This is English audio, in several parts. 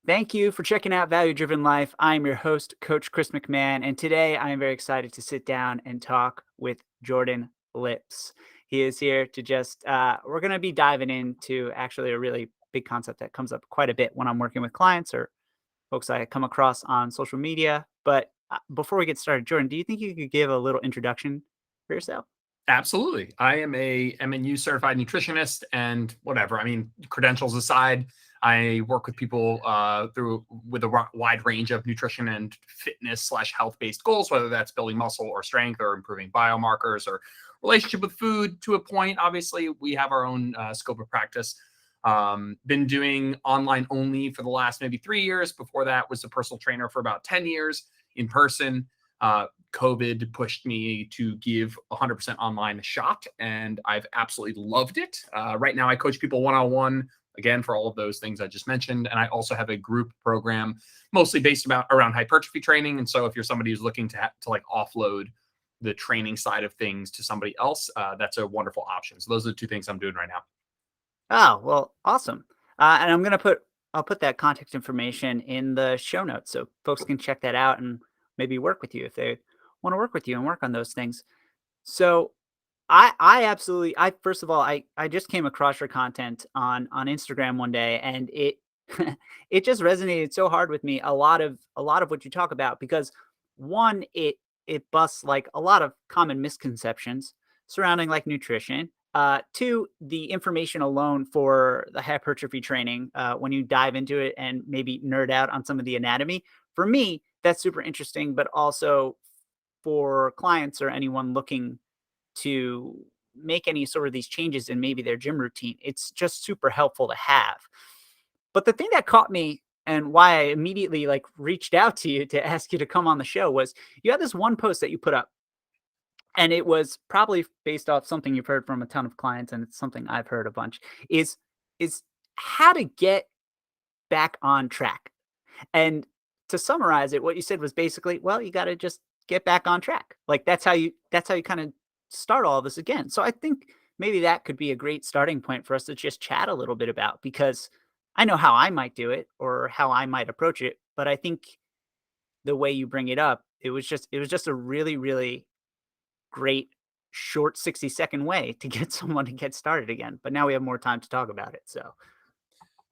Thank you for checking out Value Driven Life. I'm your host, Coach Chris McMahon, and today I am very excited to sit down and talk with Jordan Lips. He is here to we're going to be diving into actually a really big concept that comes up quite a bit when I'm working with clients or folks I come across on social media. But before we get started, Jordan, do you think you could give a little introduction for yourself? Absolutely. I am a MNU certified nutritionist and whatever. I mean, credentials aside, I work with people through with a wide range of nutrition and fitness slash health based goals, whether that's building muscle or strength or improving biomarkers or relationship with food to a point. Obviously, we have our own scope of practice. Been doing online only for the last maybe 3 years. Before that was a personal trainer for about 10 years in person. COVID pushed me to give 100% online a shot, and I've absolutely loved it. Right now, I coach people one-on-one, again, for all of those things I just mentioned. And I also have a group program mostly based around hypertrophy training. And so if you're somebody who's looking to like offload the training side of things to somebody else, that's a wonderful option. So those are the two things I'm doing right now. Oh, well, awesome. And I'll put that contact information in the show notes so folks can check that out and maybe work with you if they want to work with you and work on those things. So I absolutely, first of all, I just came across your content on Instagram one day, and it it just resonated so hard with me. A lot of what you talk about, because one, it busts like a lot of common misconceptions surrounding like nutrition. Two, the information alone for the hypertrophy training, when you dive into it and maybe nerd out on some of the anatomy, for me, that's super interesting. But also for clients or anyone looking to make any sort of these changes in maybe their gym routine, it's just super helpful to have. But the thing that caught me and why I immediately like reached out to you to ask you to come on the show was you had this one post that you put up, and it was probably based off something you've heard from a ton of clients, and it's something I've heard a bunch, is is how to get back on track. And to summarize it, what you said was basically, well, you got to just get back on track. Like that's how you kind of start all this again. So I think maybe that could be a great starting point for us to just chat a little bit about, because I know how I might do it or how I might approach it, but I think the way you bring it up, it was just a really really great short 60-second way to get someone to get started again. But now we have more time to talk about it. So,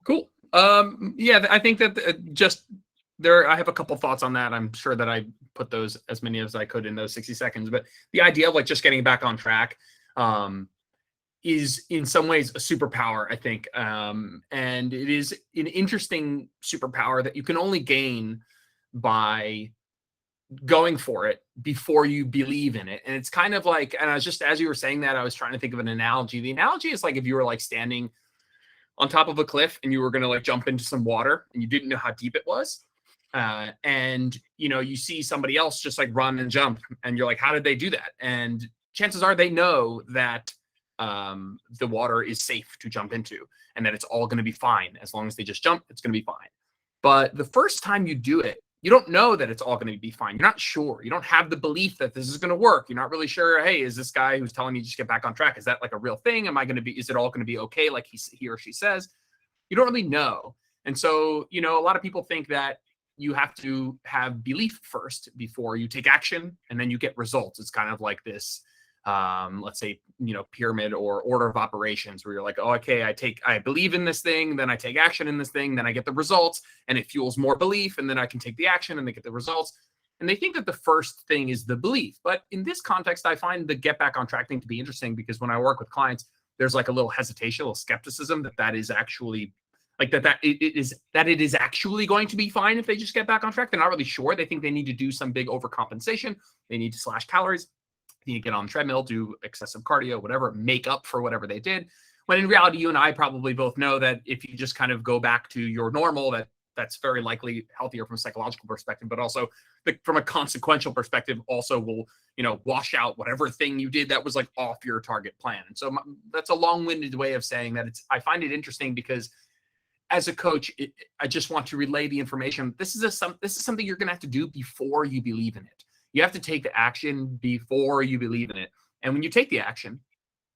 Cool. Yeah, I think that just there, I have a couple thoughts on that. I'm sure that I put those as many as I could in those 60 seconds, but the idea of like just getting back on track, is in some ways a superpower, I think. And it is an interesting superpower that you can only gain by going for it before you believe in it. And it's kind of like, and I was just, as you were saying that, I was trying to think of an analogy. The analogy is like if you were like standing on top of a cliff and you were going to like jump into some water and you didn't know how deep it was. And you see somebody else just like run and jump and you're like, how did they do that? And chances are they know that the water is safe to jump into and that it's all going to be fine. As long as they just jump, it's going to be fine. But the first time you do it, you don't know that it's all going to be fine. You're not sure. You don't have the belief that this is going to work. You're not really sure. Hey, is this guy who's telling me just get back on track? Is that like a real thing? Is it all going to be okay? Like he or she says, you don't really know. And so, a lot of people think that you have to have belief first before you take action and then you get results. It's kind of like this, let's say, pyramid or order of operations where you're like, oh, okay, I believe in this thing, then I take action in this thing, then I get the results and it fuels more belief. And then I can take the action and they get the results. And they think that the first thing is the belief. But in this context, I find the get back on track thing to be interesting because when I work with clients, there's like a little hesitation, a little skepticism that is actually like it is actually going to be fine if they just get back on track. They're not really sure. They think they need to do some big overcompensation. They need to slash calories. They need to get on the treadmill, do excessive cardio, whatever, make up for whatever they did. When in reality, you and I probably both know that if you just kind of go back to your normal, that's very likely healthier from a psychological perspective, but also from a consequential perspective, also will, wash out whatever thing you did that was like off your target plan. And so that's a long-winded way of saying that I find it interesting because as a coach, I just want to relay the information. This is something you're going to have to do before you believe in it. You have to take the action before you believe in it. And when you take the action,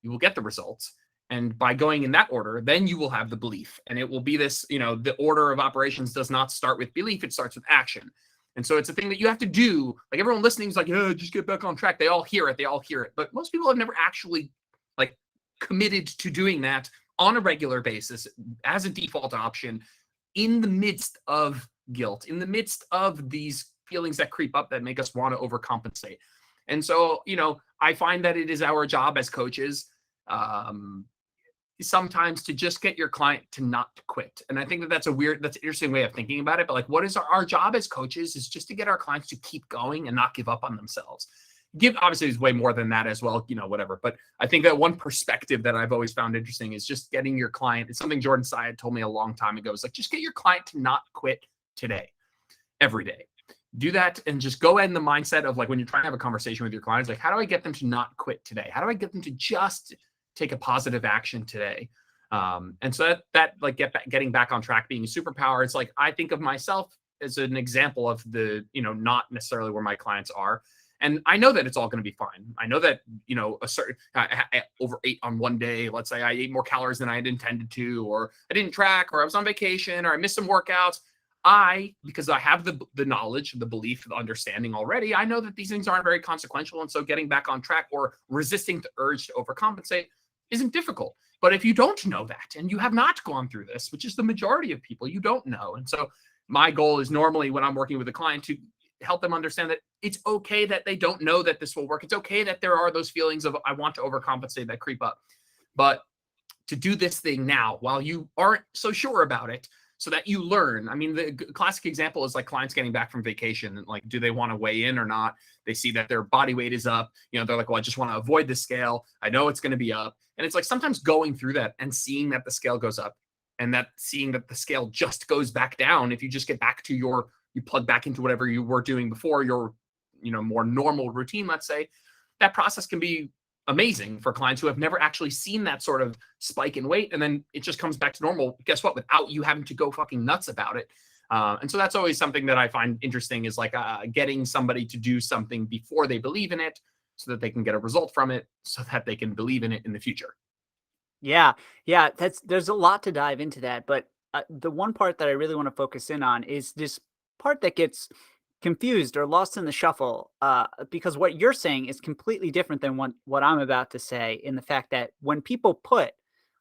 you will get the results. And by going in that order, then you will have the belief. And it will be this, the order of operations does not start with belief, it starts with action. And so it's a thing that you have to do. Like everyone listening is like, yeah, just get back on track. They all hear it. But most people have never actually like committed to doing that on a regular basis as a default option in the midst of guilt, in the midst of these feelings that creep up that make us want to overcompensate. And so, I find that it is our job as coaches sometimes to just get your client to not quit. And I think that that's an interesting way of thinking about it. But like, what is our job as coaches is just to get our clients to keep going and not give up on themselves. Obviously is way more than that as well, whatever. But I think that one perspective that I've always found interesting is just getting your client. It's something Jordan Syed told me a long time ago. It's like, just get your client to not quit today, every day. Do that and just go in the mindset of like, when you're trying to have a conversation with your clients, like, how do I get them to not quit today? How do I get them to just take a positive action today? And so that like getting back on track being a superpower. It's like, I think of myself as an example of the, not necessarily where my clients are. And I know that it's all going to be fine. I know that, a certain, I overate on one day. Let's say I ate more calories than I had intended to, or I didn't track, or I was on vacation, or I missed some workouts. Because I have the knowledge, the belief, the understanding already, I know that these things aren't very consequential. And so getting back on track or resisting the urge to overcompensate isn't difficult. But if you don't know that, and you have not gone through this, which is the majority of people, you don't know. And so my goal is normally when I'm working with a client to help them understand that it's okay that they don't know that this will work. It's okay that there are those feelings of I want to overcompensate that creep up. But to do this thing now while you aren't so sure about it, so that you learn. I mean, the classic example is like clients getting back from vacation. And like, do they want to weigh in or not? They see that their body weight is up. They're like, well, I just want to avoid the scale. I know it's going to be up. And it's like sometimes going through that and seeing that the scale goes up and that seeing that the scale just goes back down. If you just get back to you plug back into whatever you were doing before your, more normal routine, let's say, that process can be amazing for clients who have never actually seen that sort of spike in weight. And then it just comes back to normal. Guess what? Without you having to go fucking nuts about it. And so that's always something that I find interesting is like getting somebody to do something before they believe in it so that they can get a result from it so that they can believe in it in the future. Yeah. Yeah. There's a lot to dive into that. But the one part that I really want to focus in on is this part that gets confused or lost in the shuffle, because what you're saying is completely different than what I'm about to say, in the fact that when people put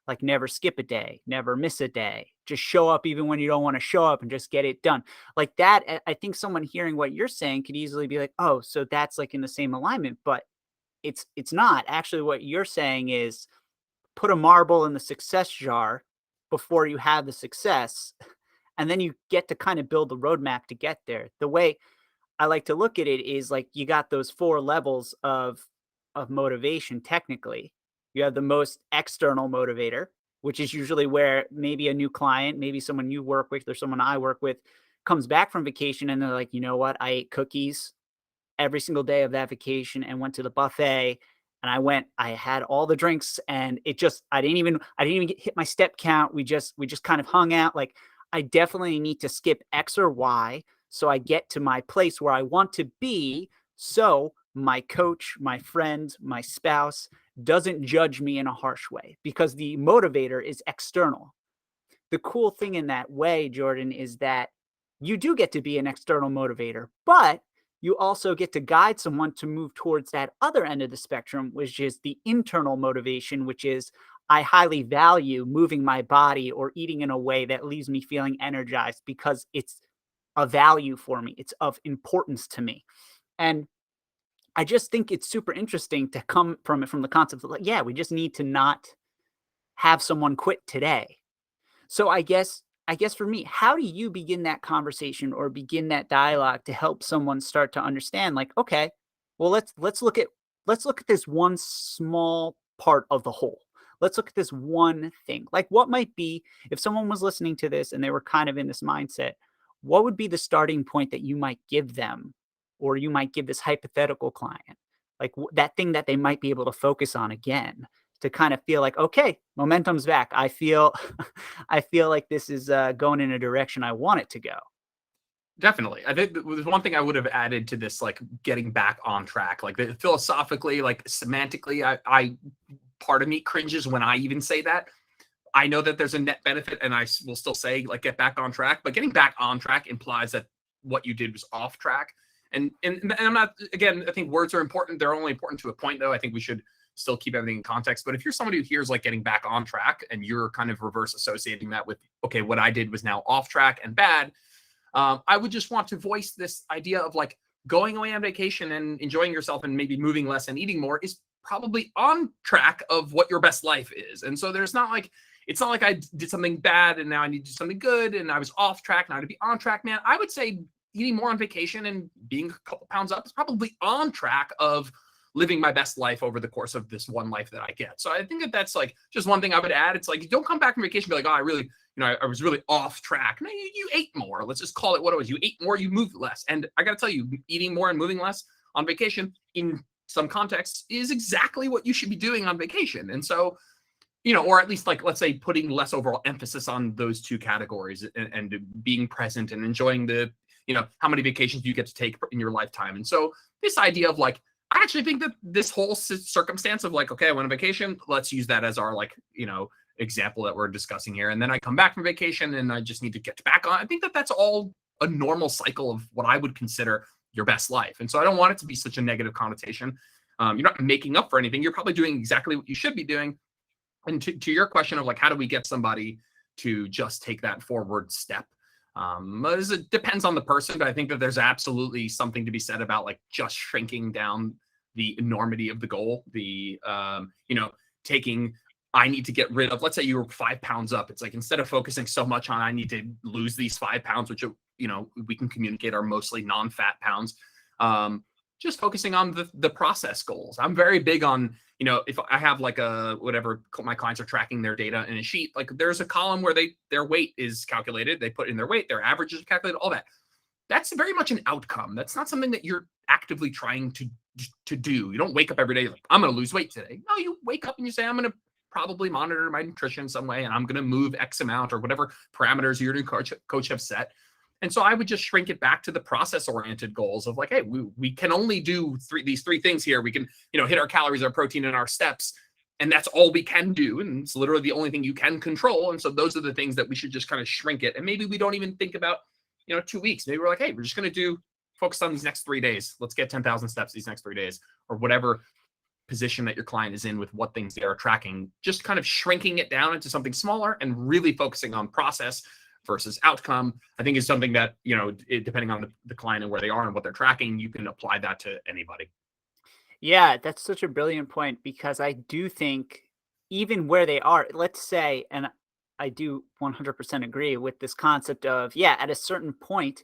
like never skip a day, never miss a day, just show up even when you don't want to show up and just get it done. Like that, I think someone hearing what you're saying could easily be like, oh, so that's like in the same alignment, but it's not. Actually, what you're saying is put a marble in the success jar before you have the success, and then you get to kind of build the roadmap to get there. The way I like to look at it is like you got those 4 levels of motivation technically. You have the most external motivator, which is usually where maybe a new client, maybe someone you work with or someone I work with comes back from vacation and they're like, "You know what? I ate cookies every single day of that vacation and went to the buffet, and I had all the drinks, and I didn't even hit my step count. We just kind of hung out. Like, I definitely need to skip X or Y so I get to my place where I want to be, so my coach, my friend, my spouse doesn't judge me in a harsh way, because the motivator is external. The cool thing in that way, Jordan, is that you do get to be an external motivator, but you also get to guide someone to move towards that other end of the spectrum, which is the internal motivation, which is I highly value moving my body or eating in a way that leaves me feeling energized because it's a value for me. It's of importance to me. And I just think it's super interesting to come from it from the concept of like, yeah, we just need to not have someone quit today. So I guess for me, how do you begin that conversation or begin that dialogue to help someone start to understand like, okay, well let's look at this one small part of the whole. Let's look at this one thing. Like what might be if someone was listening to this and they were kind of in this mindset, what would be the starting point that you might give them or you might give this hypothetical client? Like that thing that they might be able to focus on again to kind of feel like, okay, momentum's back. I feel I feel like this is going in a direction I want it to go. Definitely. I think there's one thing I would have added to this, like getting back on track, like philosophically, like semantically, I part of me cringes when I even say that. I know that there's a net benefit, and I will still say, like, get back on track. But getting back on track implies that what you did was off track. And I'm not, again, I think words are important. They're only important to a point, though. I think we should still keep everything in context. But if you're somebody who hears like getting back on track, and you're kind of reverse associating that with, okay, what I did was now off track and bad, I would just want to voice this idea of like going away on vacation and enjoying yourself and maybe moving less and eating more is probably on track of what your best life is. And so it's not like I did something bad and now I need to do something good and I was off track and I had to be on track, man. I would say eating more on vacation and being a couple pounds up is probably on track of living my best life over the course of this one life that I get. So I think that that's like just one thing I would add. It's like, don't come back from vacation and be like, oh, I really, I was really off track. No, you ate more. Let's just call it what it was. You ate more, you moved less. And I got to tell you, eating more and moving less on vacation in some contexts is exactly what you should be doing on vacation. And so, or at least like, let's say putting less overall emphasis on those two categories and being present and enjoying the, how many vacations you get to take in your lifetime. And so this idea of like, I actually think that this whole circumstance of like, okay, I went on vacation, let's use that as our like, example that we're discussing here. And then I come back from vacation and I just need to get back on. I think that that's all a normal cycle of what I would consider your best life. And so I don't want it to be such a negative connotation. You're not making up for anything. You're probably doing exactly what you should be doing. And to your question of like, how do we get somebody to just take that forward step? It depends on the person, but I think that there's absolutely something to be said about like just shrinking down the enormity of the goal. I need to get rid of, let's say you were 5 pounds up. It's like, instead of focusing so much on, I need to lose these 5 pounds, which, we can communicate are mostly non-fat pounds. Just focusing on the process goals. I'm very big on, if I have like whatever my clients are tracking their data in a sheet, like there's a column where their weight is calculated. They put in their weight, their averages are calculated, all that. That's very much an outcome. That's not something that you're actively trying to do. You don't wake up every day like, I'm going to lose weight today. No, you wake up and you say, I'm going to probably monitor my nutrition some way, and I'm going to move X amount or whatever parameters your new coach have set. And so I would just shrink it back to the process-oriented goals of like, hey, we can only do these three things here. We can, hit our calories, our protein, and our steps, and that's all we can do. And it's literally the only thing you can control. And so those are the things that we should just kind of shrink it. And maybe we don't even think about, 2 weeks. Maybe we're like, hey, we're just going to focus on these next 3 days. Let's get 10,000 steps these next 3 days, or whatever position that your client is in with what things they are tracking. Just kind of shrinking it down into something smaller and really focusing on process versus outcome, I think is something that, depending on the client and where they are and what they're tracking, you can apply that to anybody. Yeah, that's such a brilliant point, because I do think even where they are, let's say, and I do 100% agree with this concept of, at a certain point,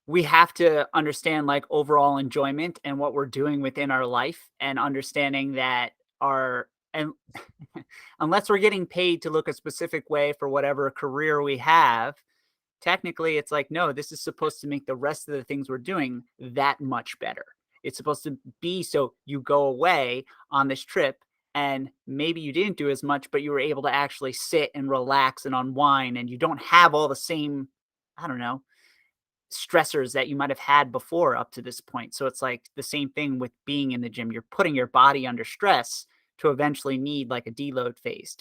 we have to understand like overall enjoyment and what we're doing within our life, and understanding that and unless we're getting paid to look a specific way for whatever career we have, technically it's like, no, this is supposed to make the rest of the things we're doing that much better. It's supposed to be so you go away on this trip and maybe you didn't do as much, but you were able to actually sit and relax and unwind, and you don't have all the same, I don't know, stressors that you might have had before up to this point. So it's like the same thing with being in the gym. You're putting your body under stress to eventually need like a deload phase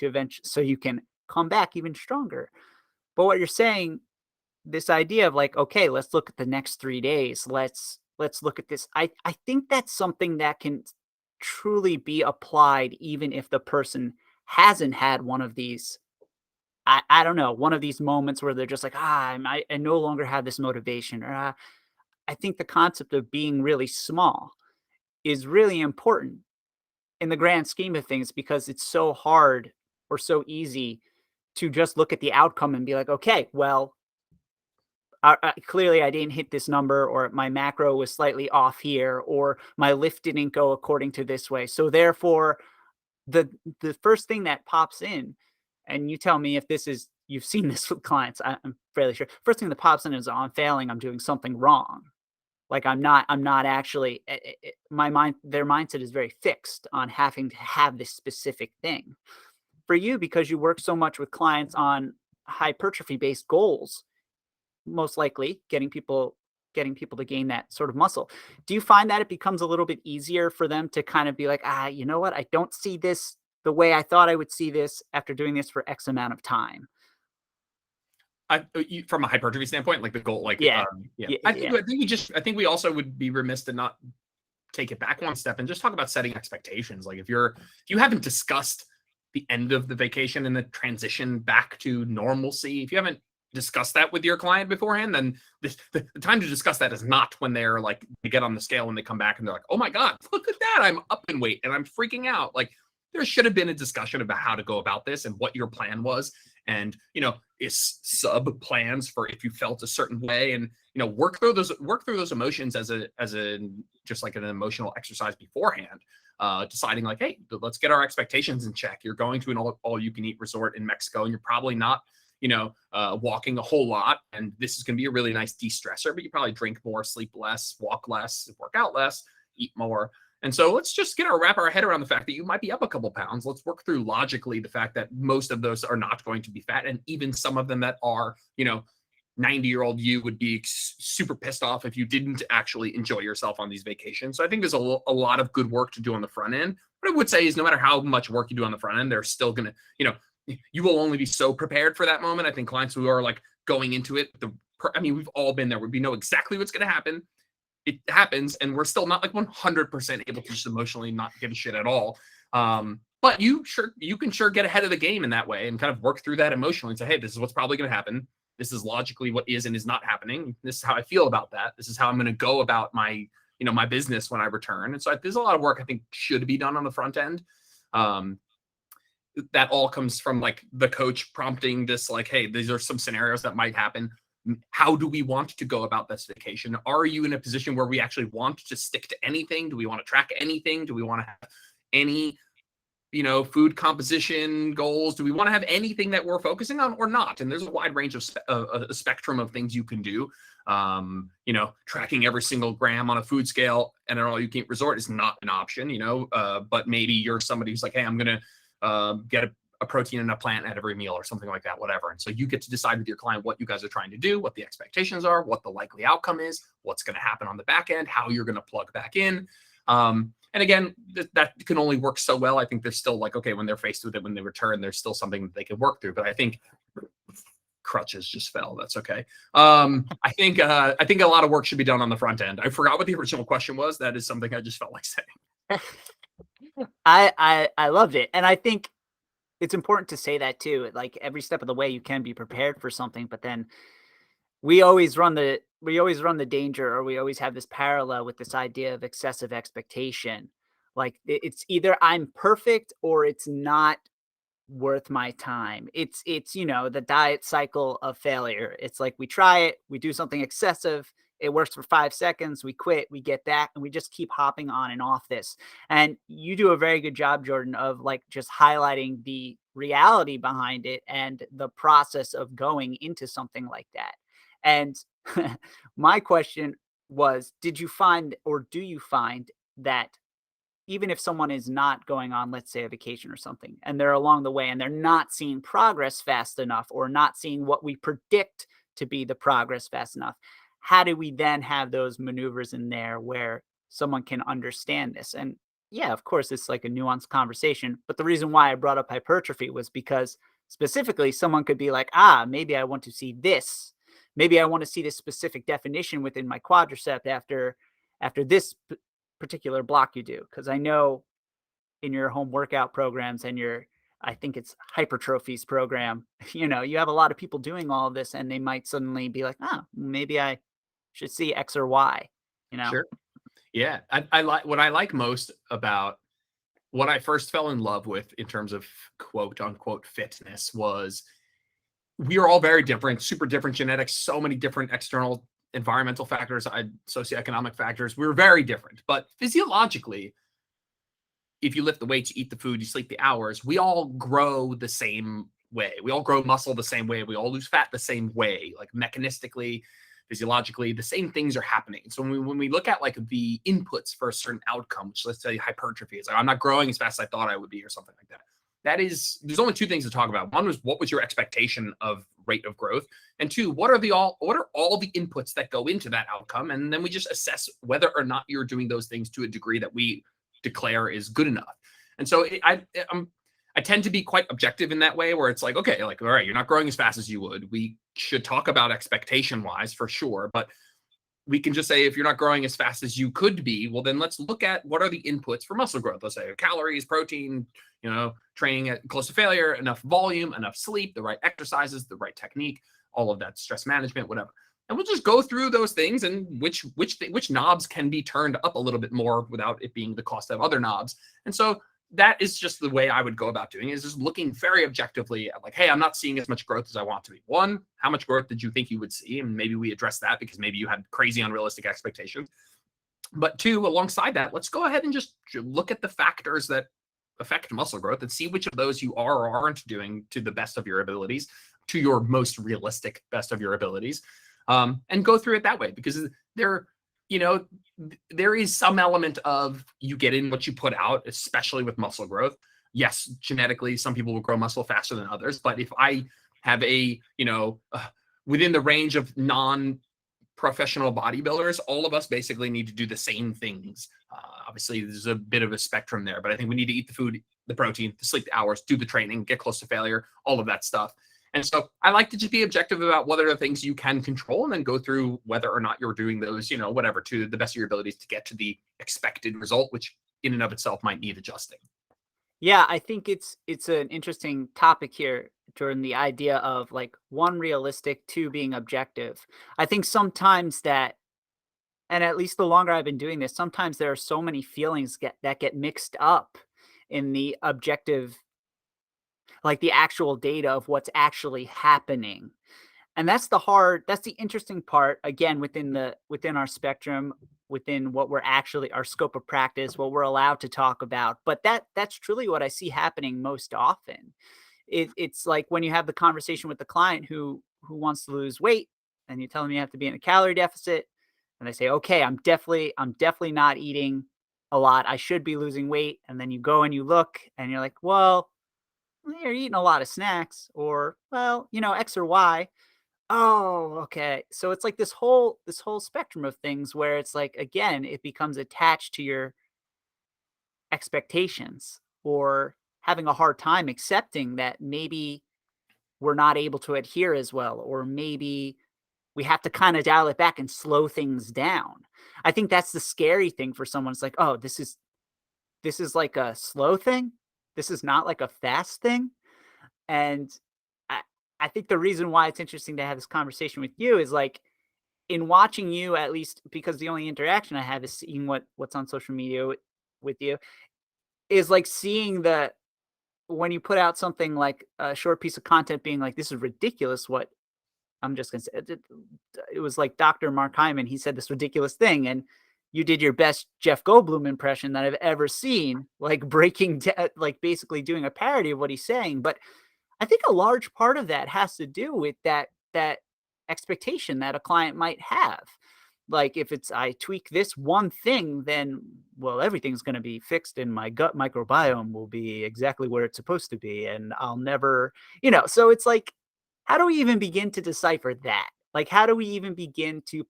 so you can come back even stronger. But what you're saying, this idea of like, okay, let's look at the next 3 days. Let's look at this. I think that's something that can truly be applied even if the person hasn't had one of these, I don't know, one of these moments where they're just like, I no longer have this motivation. Or I think the concept of being really small is really important in the grand scheme of things, because it's so hard or so easy to just look at the outcome and be like, okay, well, clearly I didn't hit this number, or my macro was slightly off here, or my lift didn't go according to this way. So therefore, the first thing that pops in, and you tell me if you've seen this with clients, I'm fairly sure. First thing that pops in is, I'm failing. I'm doing something wrong. Like I'm not actually, their mindset is very fixed on having to have this specific thing. For you, because you work so much with clients on hypertrophy based goals, most likely getting people getting people to gain that sort of muscle. Do you find that it becomes a little bit easier for them to kind of be like, you know what? I don't see this the way I thought I would see this after doing this for X amount of time. From a hypertrophy standpoint, like the goal, like, Yeah. yeah, Yeah. I think we also would be remiss to not take it back one step and just talk about setting expectations. Like if you haven't discussed the end of the vacation and the transition back to normalcy, if you haven't discussed that with your client beforehand, then the time to discuss that is not when they're like, they get on the scale and they come back and they're like, oh my God, look at that. I'm up in weight and I'm freaking out. Like there should have been a discussion about how to go about this and what your plan was. And, is sub plans for if you felt a certain way, and, work through those emotions as a just like an emotional exercise beforehand, deciding like, hey, let's get our expectations in check. You're going to an all you can eat resort in Mexico, and you're probably not, walking a whole lot. And this is going to be a really nice de-stressor, but you probably drink more, sleep less, walk less, work out less, eat more. And so let's just wrap our head around the fact that you might be up a couple pounds. Let's work through logically the fact that most of those are not going to be fat. And even some of them that are, 90-year-old you would be super pissed off if you didn't actually enjoy yourself on these vacations. So I think there's a lot of good work to do on the front end. What I would say is no matter how much work you do on the front end, they're still going to, you will only be so prepared for that moment. I think clients who are like going into it, we've all been there. We know exactly what's going to happen. It happens, and we're still not like 100% able to just emotionally not give a shit at all. But you can get ahead of the game in that way and kind of work through that emotionally and say, hey, this is what's probably going to happen. This is logically what is and is not happening. This is how I feel about that. This is how I'm going to go about my, my business when I return. And so there's a lot of work I think should be done on the front end. That all comes from like the coach prompting this, like, hey, these are some scenarios that might happen. How do we want to go about this vacation? Are you in a position where we actually want to stick to anything? Do we want to track anything? Do we want to have any, food composition goals? Do we want to have anything that we're focusing on or not? And there's a wide range of a spectrum of things you can do. Tracking every single gram on a food scale and an all-you-can-eat resort is not an option, but maybe you're somebody who's like, hey, I'm going to get a protein and a plant at every meal or something like that, whatever. And so you get to decide with your client what you guys are trying to do, what the expectations are, what the likely outcome is, what's going to happen on the back end, how you're going to plug back in. And again, that can only work so well. I think they're still like, okay, when they're faced with it, when they return, there's still something that they can work through. But I think crutches just fell. That's okay. I think a lot of work should be done on the front end. I forgot what the original question was. That is something I just felt like saying. I loved it. And I think it's important to say that too. Like every step of the way you can be prepared for something, but then we always run the danger, or we always have this parallel with this idea of excessive expectation. Like it's either I'm perfect or it's not worth my time. It's the diet cycle of failure. It's like we try it, we do something excessive, it works for 5 seconds, we quit, we get that, and we just keep hopping on and off this. And you do a very good job, Jordan, of like just highlighting the reality behind it and the process of going into something like that. And my question was, did you find, or do you find that even if someone is not going on, let's say, a vacation or something, and they're along the way and they're not seeing progress fast enough, or not seeing what we predict to be the progress fast enough, how do we then have those maneuvers in there where someone can understand this? And yeah, of course, it's like a nuanced conversation. But the reason why I brought up hypertrophy was because specifically someone could be like, maybe I want to see this. Maybe I want to see this specific definition within my quadricep after this particular block you do. Because I know in your home workout programs and I think it's hypertrophies program, you have a lot of people doing all of this, and they might suddenly be like, maybe I should see X or Y, Sure. Yeah. I like what I like most about what I first fell in love with in terms of quote unquote fitness was we are all very different, super different genetics, so many different external environmental factors, socioeconomic factors. We're very different, but physiologically, if you lift the weights, you eat the food, you sleep the hours, we all grow the same way. We all grow muscle the same way. We all lose fat the same way, like mechanistically, physiologically, the same things are happening. So when we look at like the inputs for a certain outcome, which let's say hypertrophy, it's like, I'm not growing as fast as I thought I would be or something like that. there's only two things to talk about. One was, what was your expectation of rate of growth? And two, what are all the inputs that go into that outcome? And then we just assess whether or not you're doing those things to a degree that we declare is good enough. And so I tend to be quite objective in that way, where it's like, okay, like, all right, you're not growing as fast as you would. We should talk about expectation wise for sure, but we can just say, if you're not growing as fast as you could be, well, then let's look at what are the inputs for muscle growth. Let's say calories, protein, training at close to failure, enough volume, enough sleep, the right exercises, the right technique, all of that, stress management, whatever. And we'll just go through those things and which knobs can be turned up a little bit more without it being the cost of other knobs. And so that is just the way I would go about doing it, is just looking very objectively at, like, hey, I'm not seeing as much growth as I want to be. One, how much growth did you think you would see? And maybe we address that because maybe you had crazy unrealistic expectations. But two, alongside that, let's go ahead and just look at the factors that affect muscle growth and see which of those you are or aren't doing to the best of your abilities, to your most realistic best of your abilities, and go through it that way, because there is some element of you get in what you put out, especially with muscle growth. Yes, genetically, some people will grow muscle faster than others. But if I have within the range of non-professional bodybuilders, all of us basically need to do the same things. Obviously, there's a bit of a spectrum there, but I think we need to eat the food, the protein, the sleep, the hours, do the training, get close to failure, all of that stuff. And so I like to just be objective about what are the things you can control, and then go through whether or not you're doing those, whatever, to the best of your abilities to get to the expected result, which in and of itself might need adjusting. Yeah, I think it's an interesting topic here, during the idea of, like, one, realistic, two, being objective. I think sometimes that, and at least the longer I've been doing this, sometimes there are so many feelings that get mixed up in the objective, like the actual data of what's actually happening. And that's the interesting part, again, within our spectrum, within what we're actually, our scope of practice, what we're allowed to talk about. But that's truly what I see happening most often. It's like when you have the conversation with the client who wants to lose weight, and you tell them you have to be in a calorie deficit, and they say, okay, I'm definitely not eating a lot. I should be losing weight. And then you go and you look and you're like, well, you're eating a lot of snacks, or, well, X or Y. Oh, okay. So it's like this whole spectrum of things where it's like, again, it becomes attached to your expectations, or having a hard time accepting that maybe we're not able to adhere as well, or maybe we have to kind of dial it back and slow things down. I think that's the scary thing for someone. It's like, oh, this is like a slow thing. This is not like a fast thing. And I I think the reason why it's interesting to have this conversation with you is, like, in watching you, at least because the only interaction I have is seeing what's on social media with you, is like seeing the when you put out something like a short piece of content, being like, this is ridiculous. What I'm just gonna say, it was like Dr. Mark Hyman. He said this ridiculous thing, and you did your best Jeff Goldblum impression that I've ever seen, like like basically doing a parody of what he's saying. But I think a large part of that has to do with that expectation that a client might have. Like, if it's, I tweak this one thing, then, well, everything's going to be fixed and my gut microbiome will be exactly where it's supposed to be, and I'll never, so it's like, how do we even begin to decipher that? Like, how do we even begin to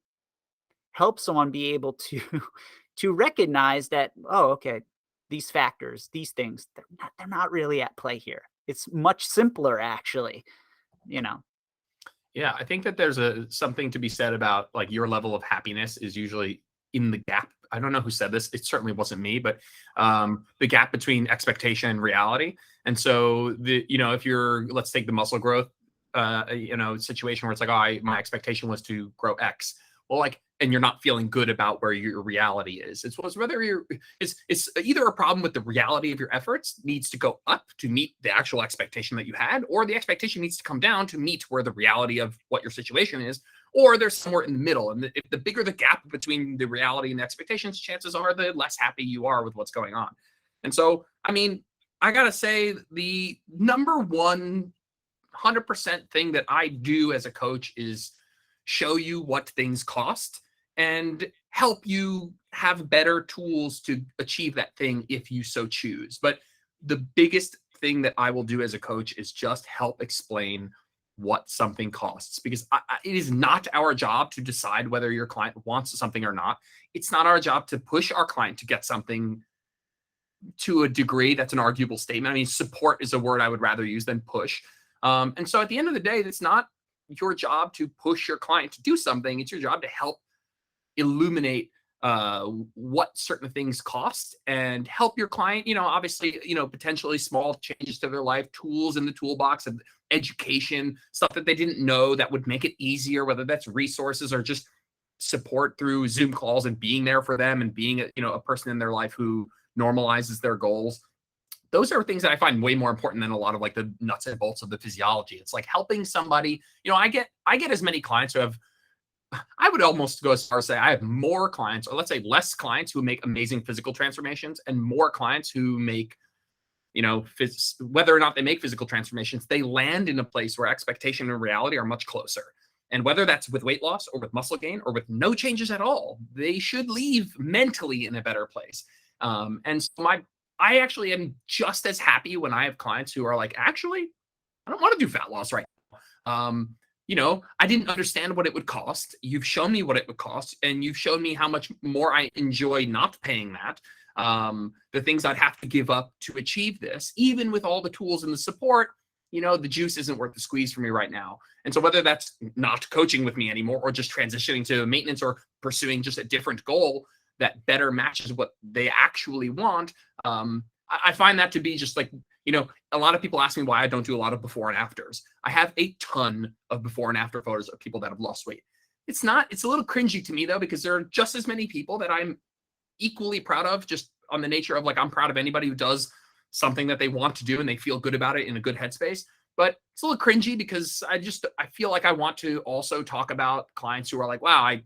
help someone be able to to recognize that, oh, okay, these factors, these things, they're not really at play here. It's much simpler, actually, you know. Yeah, I think that there's something to be said about, like, your level of happiness is usually in the gap. I don't know who said this. It certainly wasn't me, but the gap between expectation and reality. And so if you're, let's take the muscle growth, situation where it's like, oh, my expectation was to grow X. Well, like, and you're not feeling good about where your reality is. It's whether it's either a problem with the reality of your efforts needs to go up to meet the actual expectation that you had, or the expectation needs to come down to meet where the reality of what your situation is, or there's somewhere in the middle. And if the bigger the gap between the reality and the expectations, chances are the less happy you are with what's going on. And so, I mean, I gotta say, the number 100% thing that I do as a coach is show you what things cost and help you have better tools to achieve that thing if you so choose. But the biggest thing that I will do as a coach is just help explain what something costs, because it is not our job to decide whether your client wants something or not. It's not our job to push our client to get something to a degree. That's an arguable statement. I mean, support is a word I would rather use than push. And so at the end of the day, it's not your job to push your client to do something. It's your job to help illuminate what certain things cost and help your client, obviously, potentially small changes to their life, tools in the toolbox of education, stuff that they didn't know that would make it easier, whether that's resources or just support through Zoom calls and being there for them and being a person in their life who normalizes their goals. Those are things that I find way more important than a lot of like the nuts and bolts of the physiology. It's like helping somebody, I get as many clients who have, I would almost go as far as say I have more clients, or let's say less clients who make amazing physical transformations and more clients who make, whether or not they make physical transformations, they land in a place where expectation and reality are much closer. And whether that's with weight loss or with muscle gain or with no changes at all, they should leave mentally in a better place. And so I actually am just as happy when I have clients who are like, actually, I don't want to do fat loss right now. I didn't understand what it would cost. You've shown me what it would cost, and you've shown me how much more I enjoy not paying that. The things I'd have to give up to achieve this, even with all the tools and the support, the juice isn't worth the squeeze for me right now. And so whether that's not coaching with me anymore or just transitioning to maintenance or pursuing just a different goal that better matches what they actually want, I find that to be just like, a lot of people ask me why I don't do a lot of before and afters. I have a ton of before and after photos of people that have lost weight. It's a little cringy to me though, because there are just as many people that I'm equally proud of, just on the nature of like, I'm proud of anybody who does something that they want to do and they feel good about it in a good headspace. But it's a little cringy because I feel like I want to also talk about clients who are like, wow, I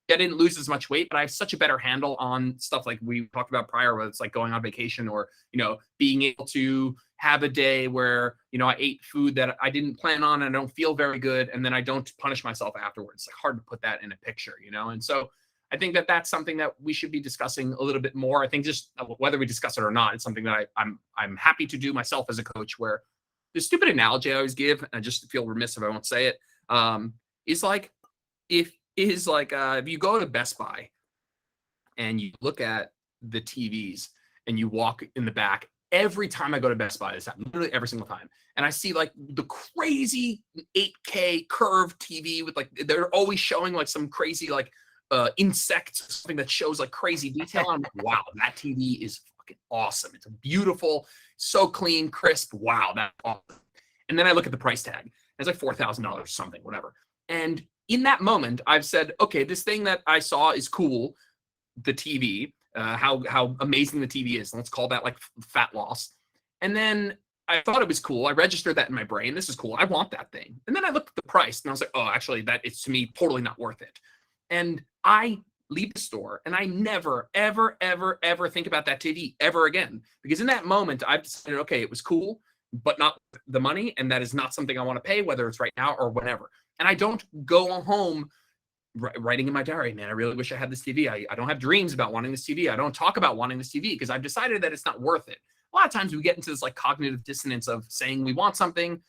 didn't lose as much weight, but I have such a better handle on stuff like we talked about prior, whether it's like going on vacation or, being able to have a day where, I ate food that I didn't plan on and I don't feel very good. And then I don't punish myself afterwards. It's like hard to put that in a picture, And so I think that that's something that we should be discussing a little bit more. I think just whether we discuss it or not, it's something that I'm happy to do myself as a coach, where the stupid analogy I always give, and I just feel remiss if I won't say it, is like, if you go to Best Buy and you look at the TVs and you walk in the back, every time I go to Best Buy, this happens literally every single time, and I see like the crazy 8K curved TV with like, they're always showing like some crazy like insects, something that shows like crazy detail. I'm like, wow, that TV is fucking awesome. It's beautiful, so clean, crisp. Wow, that's awesome. And then I look at the price tag. It's like $4,000 or something, whatever. And in that moment, I've said, okay, this thing that I saw is cool, the TV, how amazing the TV is. Let's call that like fat loss. And then I thought it was cool. I registered that in my brain. This is cool. I want that thing. And then I looked at the price and I was like, oh, actually, that is to me totally not worth it. And I leave the store and I never, ever, ever, ever think about that TV ever again. Because in that moment, I've decided, okay, it was cool, but not the money. And that is not something I want to pay, whether it's right now or whenever. And I don't go home writing in my diary, man, I really wish I had this TV. I don't have dreams about wanting this TV. I don't talk about wanting this TV because I've decided that it's not worth it. A lot of times we get into this like cognitive dissonance of saying we want something,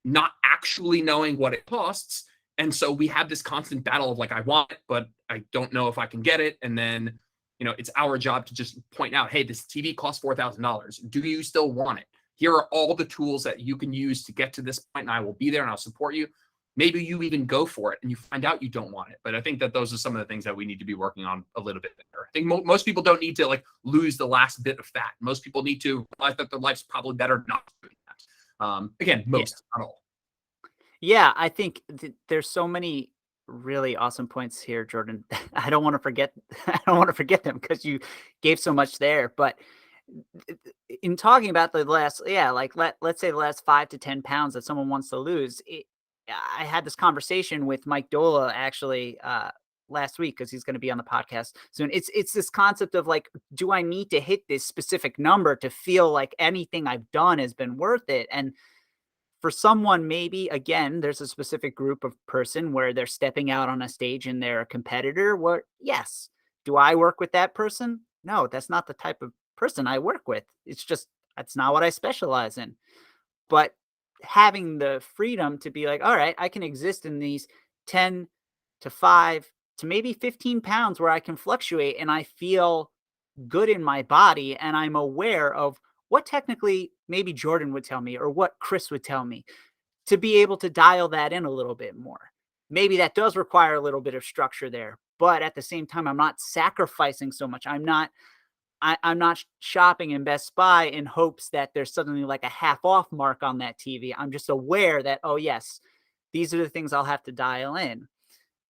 not actually knowing what it costs. And so we have this constant battle of like, I want it, but I don't know if I can get it. And then, it's our job to just point out, hey, this TV costs $4,000. Do you still want it? Here are all the tools that you can use to get to this point, and I will be there and I'll support you. Maybe you even go for it and you find out you don't want it. But I think that those are some of the things that we need to be working on a little bit better. I think most people don't need to like lose the last bit of fat. Most people need to realize that their life's probably better not doing that. Again, most, not all. Yeah, I think there's so many really awesome points here, Jordan. I don't want to forget. I don't want to forget them because you gave so much there. But in talking about the last, like let's say the last 5 to 10 pounds that someone wants to lose, I had this conversation with Mike Dola actually last week because he's going to be on the podcast soon. It's this concept of like, do I need to hit this specific number to feel like anything I've done has been worth it? And for someone, maybe again, there's a specific group of person where they're stepping out on a stage and they're a competitor. Where yes, do I work with that person? No, that's not the type of person I work with. It's just That's not what I specialize in. But having the freedom to be like, all right, I can exist in these 10 to 5 to maybe 15 pounds where I can fluctuate and I feel good in my body and I'm aware of what technically maybe Jordan would tell me or what Chris would tell me, to be able to dial that in a little bit more. Maybe that does require a little bit of structure there, but at the same time, I'm not sacrificing so much. I'm not shopping in Best Buy in hopes that there's suddenly like a half off mark on that TV. I'm just aware that, oh yes, these are the things I'll have to dial in.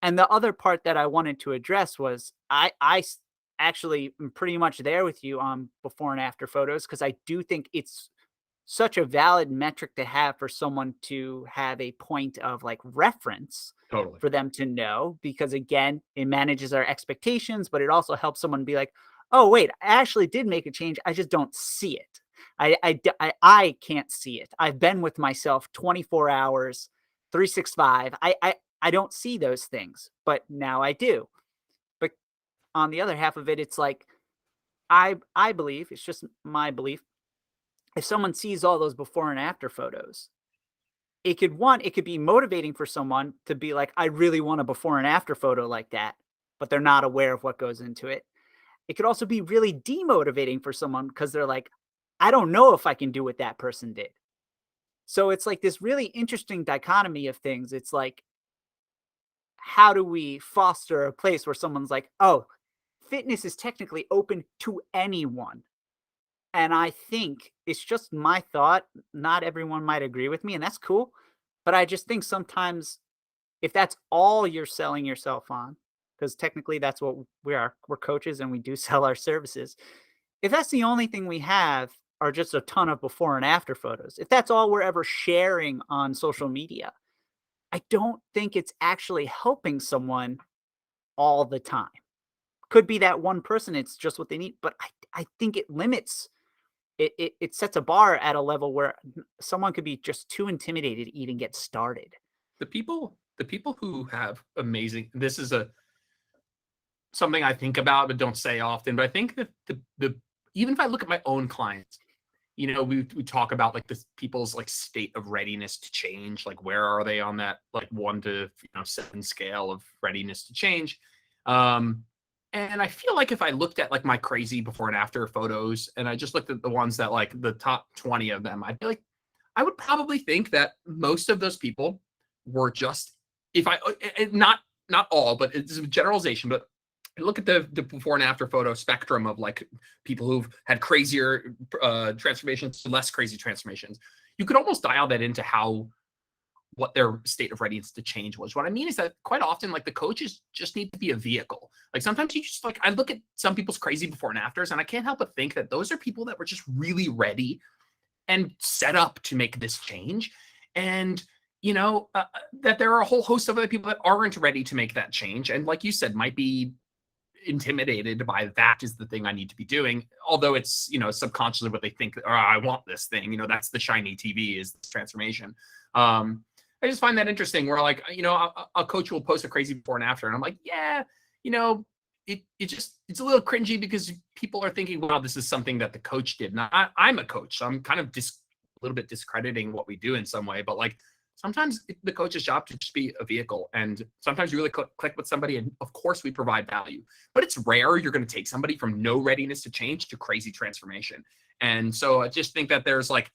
And the other part that I wanted to address was actually am pretty much there with you on before and after photos, because I do think it's such a valid metric to have for someone to have a point of like reference Totally. for them to know, because again, it manages our expectations, but it also helps someone be like, oh wait, I actually did make a change, I just don't see it. I can't see it. I've been with myself 24 hours 365. I don't see those things, but now I do. But on the other half of it, it's like I believe, it's just my belief, if someone sees all those before and after photos, it could be motivating for someone to be like, I really want a before and after photo like that, but they're not aware of what goes into it. It could also be really demotivating for someone because they're like, I don't know if I can do what that person did. So it's like this really interesting dichotomy of things. It's like, how do we foster a place where someone's like, oh, fitness is technically open to anyone? And I think it's just my thought. Not everyone might agree with me, and that's cool. But I just think sometimes if that's all you're selling yourself on, because technically that's what we are, we're coaches and we do sell our services. If that's the only thing we have are just a ton of before and after photos, if that's all we're ever sharing on social media, I don't think it's actually helping someone all the time. Could be that one person, it's just what they need, but I think it limits it sets a bar at a level where someone could be just too intimidated to even get started. The people who have amazing, this is a something I think about but don't say often, but I think that the even if I look at my own clients, we talk about like this people's like state of readiness to change, like where are they on that like 1 to 7 scale of readiness to change. And I feel like if I looked at like my crazy before and after photos and I just looked at the ones that like the top 20 of them, I'd be like, I would probably think that most of those people were just, if I, not all, but it's a generalization, but look at the before and after photo spectrum of like people who've had crazier transformations to less crazy transformations. You could almost dial that into what their state of readiness to change was. What I mean is that quite often, like the coaches just need to be a vehicle. Like sometimes you just like, I look at some people's crazy before and afters, and I can't help but think that those are people that were just really ready and set up to make this change. And, that there are a whole host of other people that aren't ready to make that change. And like you said, might be intimidated by that is the thing I need to be doing. Although it's, subconsciously what they think, oh, I want this thing, that's the shiny TV is this transformation. I just find that interesting where like, a coach will post a crazy before and after. And I'm like, yeah, it's a little cringy because people are thinking, wow, this is something that the coach did. And I'm a coach, so I'm kind of a little bit discrediting what we do in some way. But like sometimes it's the coach's job to just be a vehicle. And sometimes you really click with somebody. And of course we provide value, but it's rare you're going to take somebody from no readiness to change to crazy transformation. And so I just think that there's like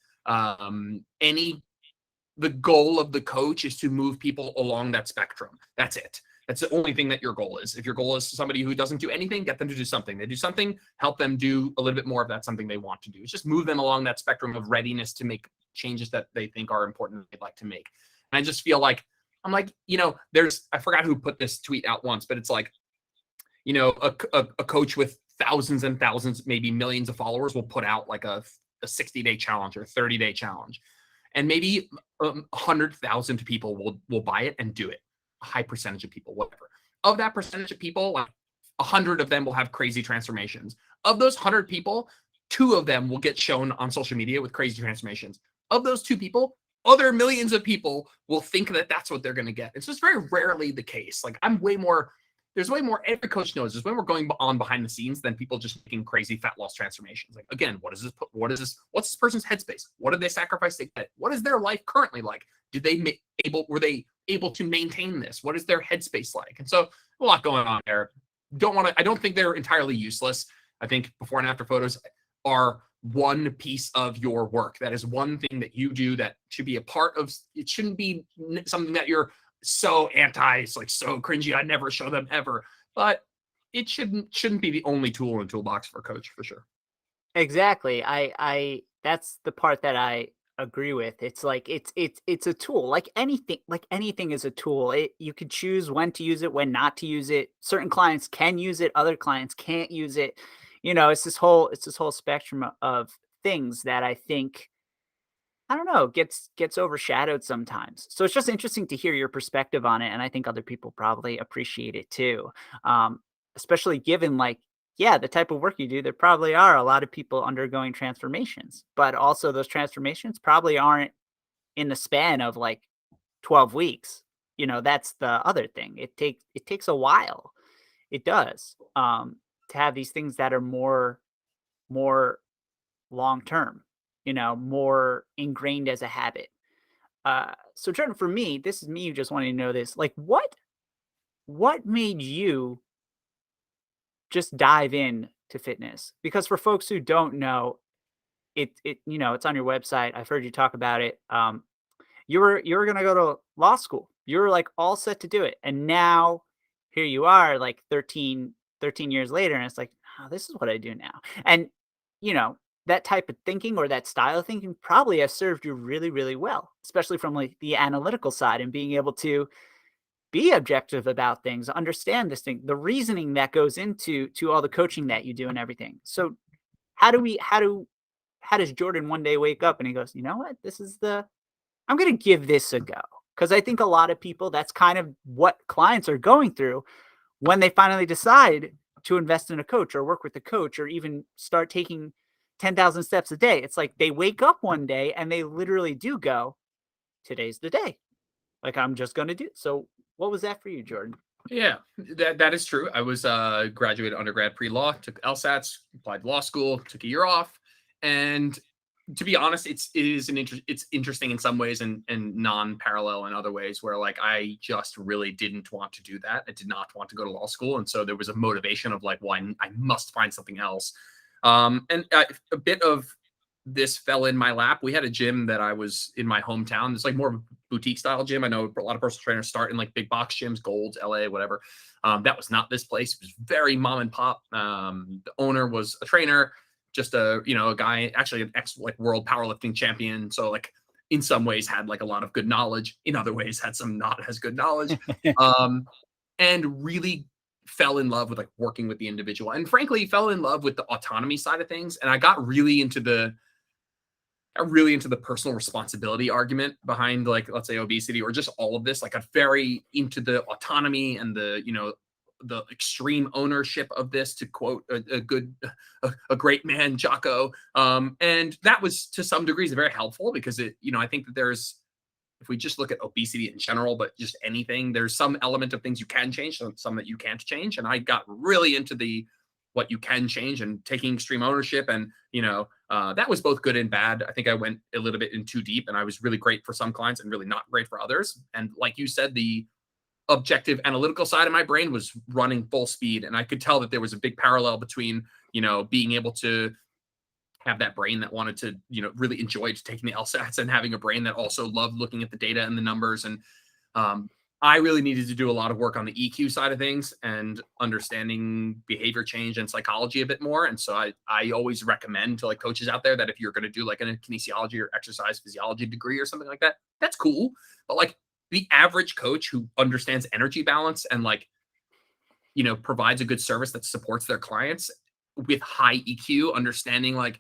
the goal of the coach is to move people along that spectrum. That's it. That's the only thing that your goal is. If your goal is somebody who doesn't do anything, get them to do something. They do something, help them do a little bit more of that something they want to do. It's just move them along that spectrum of readiness to make changes that they think are important that they'd like to make. And I just feel like, I'm like, I forgot who put this tweet out once, but it's like, a coach with thousands and thousands, maybe millions of followers will put out like a 60-day challenge or 30-day challenge. And maybe 100,000 people will buy it and do it. A high percentage of people, whatever. Of that percentage of people, like 100 of them will have crazy transformations. Of those 100 people, 2 of them will get shown on social media with crazy transformations. Of those 2 people, other millions of people will think that that's what they're going to get. It's just very rarely the case. Like I'm way more there's way more, every coach knows there's way more going on behind the scenes than people just making crazy fat loss transformations. Like, again, what's this person's headspace? What did they sacrifice to get? What is their life currently like? Were they able to maintain this? What is their headspace like? And so a lot going on there. I don't think they're entirely useless. I think before and after photos are one piece of your work. That is one thing that you do that should be a part of. It shouldn't be something that you're so anti, it's like so cringy, I never show them ever. But it shouldn't be the only tool in the toolbox for a coach, for sure. Exactly. I that's the part that I agree with. It's like it's a tool. Like anything is a tool. You could choose when to use it, when not to use it. Certain clients can use it, other clients can't use it. It's this whole spectrum of things that I think, I don't know, gets overshadowed sometimes. So it's just interesting to hear your perspective on it, and I think other people probably appreciate it too. Um, Especially given, like, yeah, the type of work you do, there probably are a lot of people undergoing transformations, but also those transformations probably aren't in the span of like 12 weeks. That's the other thing. It takes a while. It does. To have these things that are more long term, more ingrained as a habit. So Jordan, for me, this is me just wanting to know this. Like, what made you just dive in to fitness? Because for folks who don't know, it's on your website. I've heard you talk about it. You were gonna go to law school. You were like all set to do it. And now here you are, like 13 years later, and it's like, oh, this is what I do now. And you know, that type of thinking or that style of thinking probably has served you really, really well, especially from like the analytical side and being able to be objective about things, understand this thing, the reasoning that goes into all the coaching that you do and everything. So how does Jordan one day wake up and he goes, you know what, I'm going to give this a go? Because I think a lot of people, that's kind of what clients are going through when they finally decide to invest in a coach or work with a coach or even start taking 10,000 steps a day. It's like they wake up one day and they literally do go, today's the day. Like, I'm just going to do. So what was that for you, Jordan? Yeah, that is true. I was graduated undergrad pre-law, took LSATs, applied to law school, took a year off, and to be honest, it's interesting in some ways and non-parallel in other ways where like I just really didn't want to do that. I did not want to go to law school, and so there was a motivation of like, well, I must find something else. And a bit of this fell in my lap. We had a gym that I was in my hometown. It's like more of a boutique style gym. I know a lot of personal trainers start in like big box gyms, Gold's, LA, whatever. That was not this place. It was very mom and pop. The owner was a trainer, just a guy, actually an ex like world powerlifting champion. So like in some ways had like a lot of good knowledge. In other ways had some not as good knowledge. And really fell in love with like working with the individual, and frankly fell in love with the autonomy side of things. And I got really into the personal responsibility argument behind, like, let's say obesity or just all of this. Like, I'm very into the autonomy and the extreme ownership of this, to quote a great man, Jocko. And that was to some degrees very helpful because I think that if we just look at obesity in general, but just anything, there's some element of things you can change, some that you can't change. And I got really into what you can change and taking extreme ownership. And, that was both good and bad. I think I went a little bit in too deep, and I was really great for some clients and really not great for others. And like you said, the objective analytical side of my brain was running full speed. And I could tell that there was a big parallel between, being able to have that brain that wanted to, really enjoyed taking the LSATs and having a brain that also loved looking at the data and the numbers. And I really needed to do a lot of work on the EQ side of things and understanding behavior change and psychology a bit more. And so I always recommend to like coaches out there that if you're going to do like a kinesiology or exercise physiology degree or something like that, that's cool. But like the average coach who understands energy balance and like, provides a good service that supports their clients with high EQ, understanding like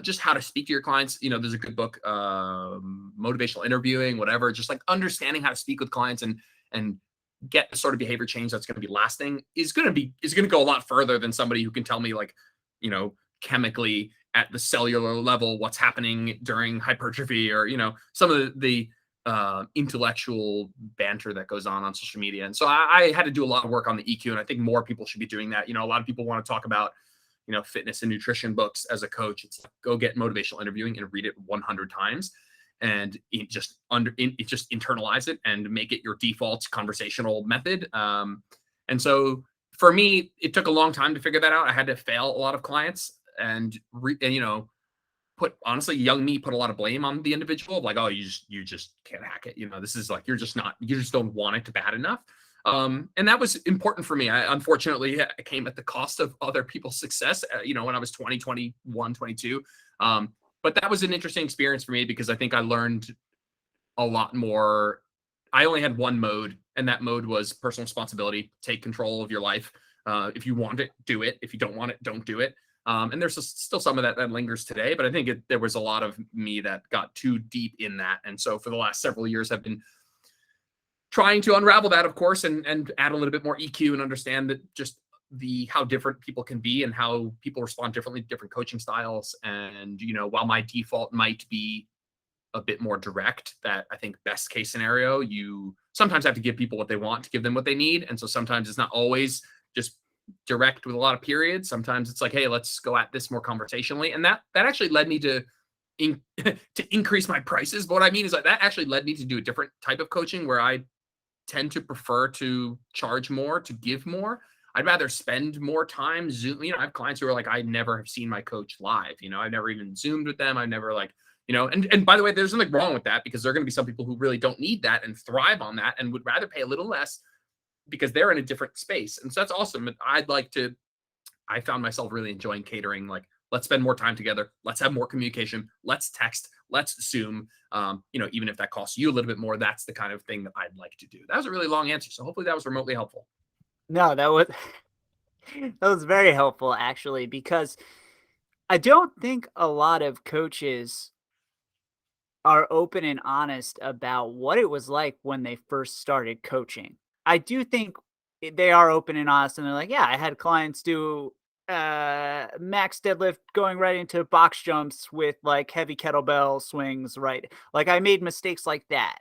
just how to speak to your clients. There's a good book, Motivational Interviewing, whatever, just like understanding how to speak with clients and get the sort of behavior change that's going to be lasting is going to go a lot further than somebody who can tell me like, chemically at the cellular level, what's happening during hypertrophy or, some of the intellectual banter that goes on social media. And so I had to do a lot of work on the EQ, and I think more people should be doing that. A lot of people want to talk about, fitness and nutrition books as a coach. It's like, go get motivational interviewing and read it 100 times. And it just internalize it and make it your default conversational method. And so for me, it took a long time to figure that out. I had to fail a lot of clients and honestly, young me put a lot of blame on the individual, like, oh, you just can't hack it. This is like, you just don't want it bad enough. And that was important for me. Unfortunately, I came at the cost of other people's success, when I was 20, 21, 22. But that was an interesting experience for me because I think I learned a lot more. I only had one mode, and that mode was personal responsibility. Take control of your life. If you want it, do it. If you don't want it, don't do it. And there's still some of that lingers today, but I think there was a lot of me that got too deep in that. And so for the last several years, I've been trying to unravel that, of course, and add a little bit more EQ and understand that just how different people can be and how people respond differently to different coaching styles. And, while my default might be a bit more direct, that I think best case scenario, you sometimes have to give people what they want to give them what they need. And so sometimes it's not always just direct with a lot of periods. Sometimes it's like, hey, let's go at this more conversationally. And that actually led me to increase my prices. But what I mean is that actually led me to do a different type of coaching where I tend to prefer to charge more, to give more. I'd rather spend more time Zoom. I have clients who are like, I never have seen my coach live. I've never even Zoomed with them. I've never and by the way, there's nothing wrong with that because there are going to be some people who really don't need that and thrive on that and would rather pay a little less because they're in a different space. And so that's awesome. I found myself really enjoying catering. Like, let's spend more time together. Let's have more communication. Let's text. Let's Zoom. Even if that costs you a little bit more, that's the kind of thing that I'd like to do. That was a really long answer. So hopefully that was remotely helpful. No, that was very helpful actually, because I don't think a lot of coaches are open and honest about what it was like when they first started coaching. I do think they are open and honest, and they're like, yeah, I had clients do max deadlift going right into box jumps with like heavy kettlebell swings, right? Like, I made mistakes like that.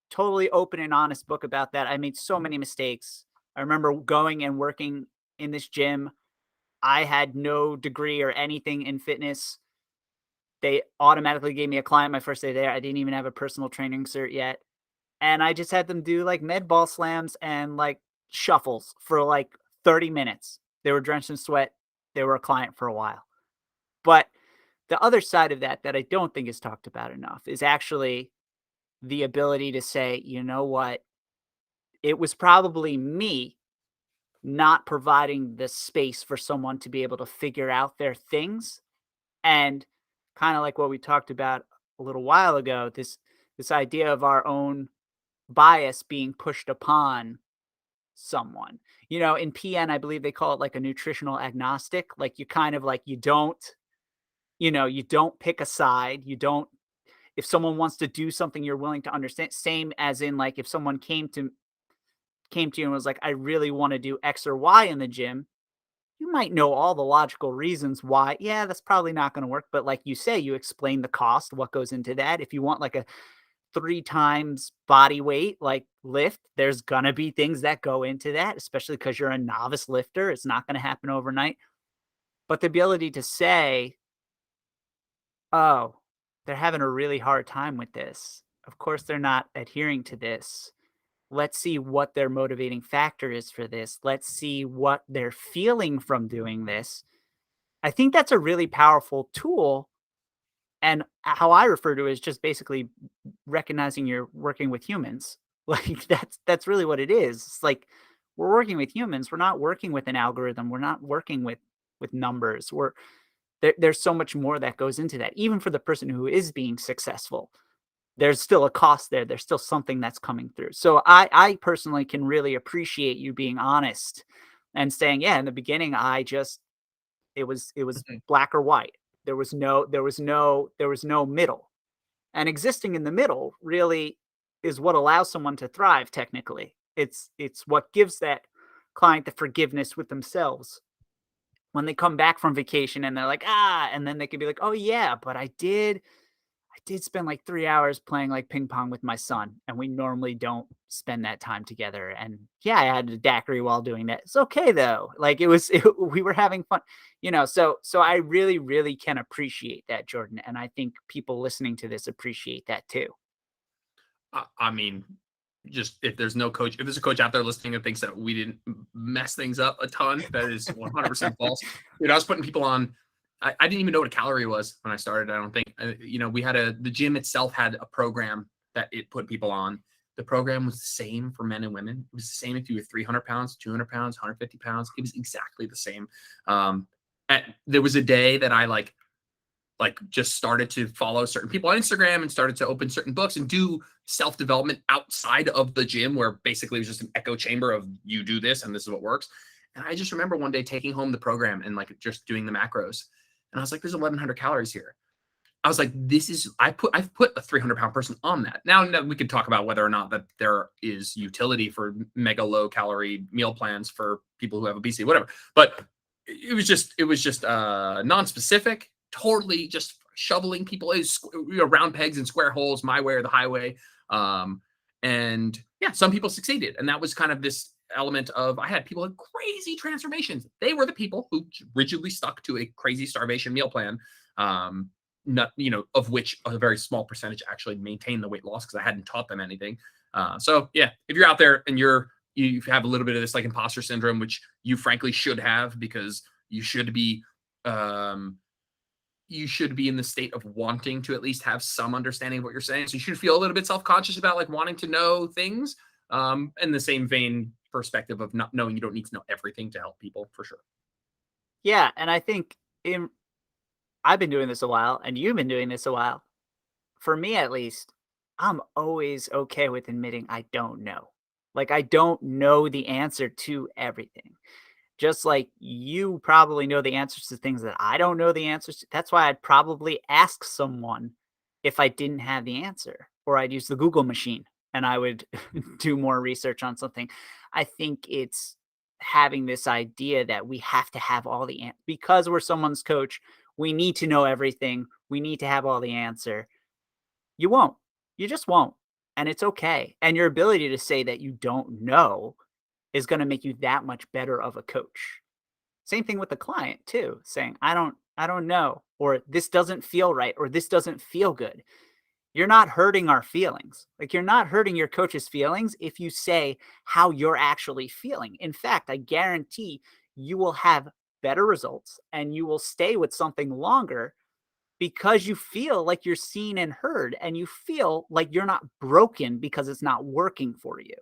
Totally open and honest book about that. I made so many mistakes. I remember going and working in this gym. I had no degree or anything in fitness. They automatically gave me a client my first day there. I didn't even have a personal training cert yet. And I just had them do like med ball slams and like shuffles for like 30 minutes. They were drenched in sweat. They were a client for a while. But the other side of that I don't think is talked about enough is actually the ability to say, you know what? It was probably me not providing the space for someone to be able to figure out their things. And kind of like what we talked about a little while ago, this idea of our own bias being pushed upon someone. In PN, I believe they call it like a nutritional agnostic. Like, you kind of like, you don't pick a side. You don't, if someone wants to do something, you're willing to understand. Same as in, like, if someone came to you and was like, I really want to do X or Y in the gym, you might know all the logical reasons why. Yeah, that's probably not going to work. But like you say, you explain the cost, what goes into that. If you want like a 3 times body weight, like lift, there's going to be things that go into that, especially because you're a novice lifter. It's not going to happen overnight. But the ability to say, oh, they're having a really hard time with this. Of course, they're not adhering to this. Let's see what their motivating factor is for this. Let's see what they're feeling from doing this. I think that's a really powerful tool. And how I refer to it is just basically recognizing you're working with humans. Like, that's really what it is. It's like, we're working with humans. We're not working with an algorithm. We're not working with numbers. There's so much more that goes into that. Even for the person who is being successful, there's still a cost there. There's still something that's coming through. So I personally can really appreciate you being honest and saying, yeah, in the beginning, it was black or white. There was no middle. And existing in the middle really is what allows someone to thrive technically. It's what gives that client the forgiveness with themselves. When they come back from vacation and they're like, and then they can be like, oh yeah, but I did did spend like 3 hours playing like ping pong with my son, and we normally don't spend that time together. And yeah, I had a daiquiri while doing that. It's okay though. Like we were having fun, so I really, really can appreciate that, Jordan. And I think people listening to this appreciate that too. I mean, just if there's a coach out there listening and thinks that we didn't mess things up a ton, that is 100% false. Dude, I was putting people on. I didn't even know what a calorie was when I started. I don't think, the gym itself had a program that it put people on. The program was the same for men and women. It was the same if you were 300 pounds, 200 pounds, 150 pounds. It was exactly the same. There was a day that I just started to follow certain people on Instagram and started to open certain books and do self-development outside of the gym, where basically it was just an echo chamber of you do this and this is what works. And I just remember one day taking home the program and just doing the macros. And I was like, there's 1,100 calories here. I was like, I've put a 300-pound person on that. Now we could talk about whether or not that there is utility for mega low calorie meal plans for people who have obesity, whatever. But it was just non-specific, totally just shoveling people round pegs and square holes, my way or the highway. And yeah, some people succeeded. And that was kind of this element of, I had people with crazy transformations. They were the people who rigidly stuck to a crazy starvation meal plan. Of which a very small percentage actually maintained the weight loss because I hadn't taught them anything. So yeah, if you're out there and you have a little bit of this like imposter syndrome, which you frankly should have, because you should be in the state of wanting to at least have some understanding of what you're saying. So you should feel a little bit self-conscious about like wanting to know things. In the same vein perspective of not knowing you don't need to know everything to help people, for sure. Yeah, and I think I've been doing this a while, and you've been doing this a while. For me, at least, I'm always okay with admitting I don't know. Like, I don't know the answer to everything. Just like you probably know the answers to things that I don't know the answers to. That's why I'd probably ask someone if I didn't have the answer, or I'd use the Google machine and I would do more research on something. I think it's having this idea that we have to have all the answers because we're someone's coach. We need to know everything. We need to have all the answer. You won't. You just won't. And it's okay. And your ability to say that you don't know is going to make you that much better of a coach. Same thing with the client too, saying, I don't know, or this doesn't feel right, or this doesn't feel good. You're not hurting our feelings. Like, you're not hurting your coach's feelings if you say how you're actually feeling. In fact, I guarantee you will have better results and you will stay with something longer because you feel like you're seen and heard, and you feel like you're not broken because it's not working for you.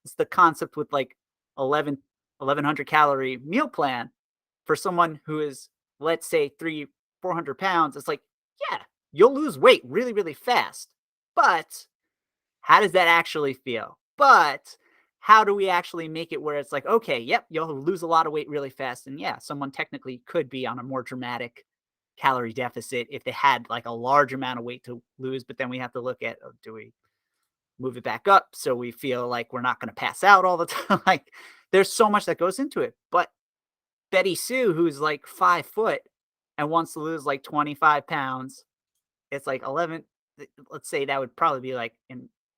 It's the concept with like 1,100 calorie meal plan for someone who is, let's say, 400 pounds. It's like, yeah, you'll lose weight really, really fast. But how does that actually feel? But how do we actually make it where it's like, okay, yep, you'll lose a lot of weight really fast. And yeah, someone technically could be on a more dramatic calorie deficit if they had like a large amount of weight to lose. But then we have to look at, do we move it back up so we feel like we're not going to pass out all the time? Like, there's so much that goes into it. But Betty Sue, who's like 5 foot and wants to lose like 25 pounds, it's like 11. Let's say that would probably be like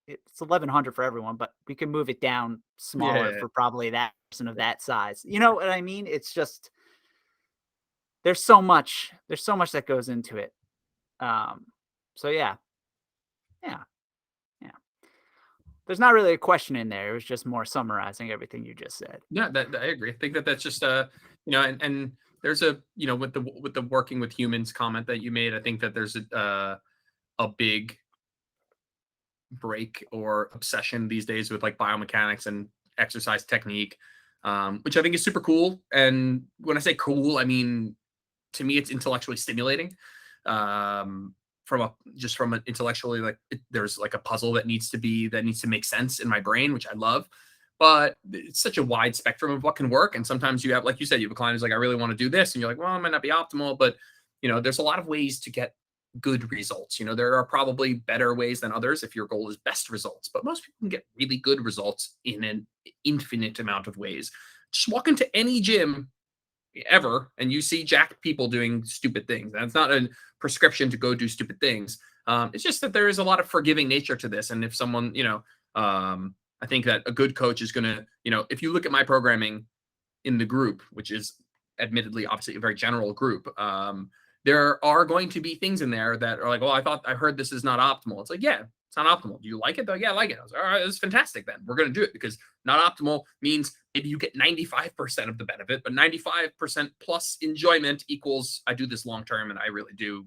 it's 1,100 for everyone, but we can move it down smaller for probably that person of that size. You know what I mean? It's just, there's so much that goes into it. So yeah. There's not really a question in there. It was just more summarizing everything you just said. Yeah, I agree. I think that's just and there's a with the working with humans comment that you made. I think that there's a big break or obsession these days with like biomechanics and exercise technique, which I think is super cool. And when I say cool, I mean, to me, it's intellectually stimulating. From an intellectually, like there's like a puzzle that needs to make sense in my brain, which I love. But it's such a wide spectrum of what can work. And sometimes you have, like you said, you have a client who's like, I really want to do this. And you're like, well, it might not be optimal, but there's a lot of ways to get good results. There are probably better ways than others if your goal is best results, but most people can get really good results in an infinite amount of ways. Just walk into any gym ever and you see jacked people doing stupid things. That's not a prescription to go do stupid things. It's just that there is a lot of forgiving nature to this. And if someone, I think that a good coach is going to, if you look at my programming in the group, which is admittedly, obviously a very general group, there are going to be things in there that are like, well, I heard this is not optimal. It's like, yeah, it's not optimal. Do you like it though? Yeah, I like it. I was like, all right, it's fantastic. Then we're going to do it, because not optimal means maybe you get 95% of the benefit, but 95% plus enjoyment equals I do this long term and I really do,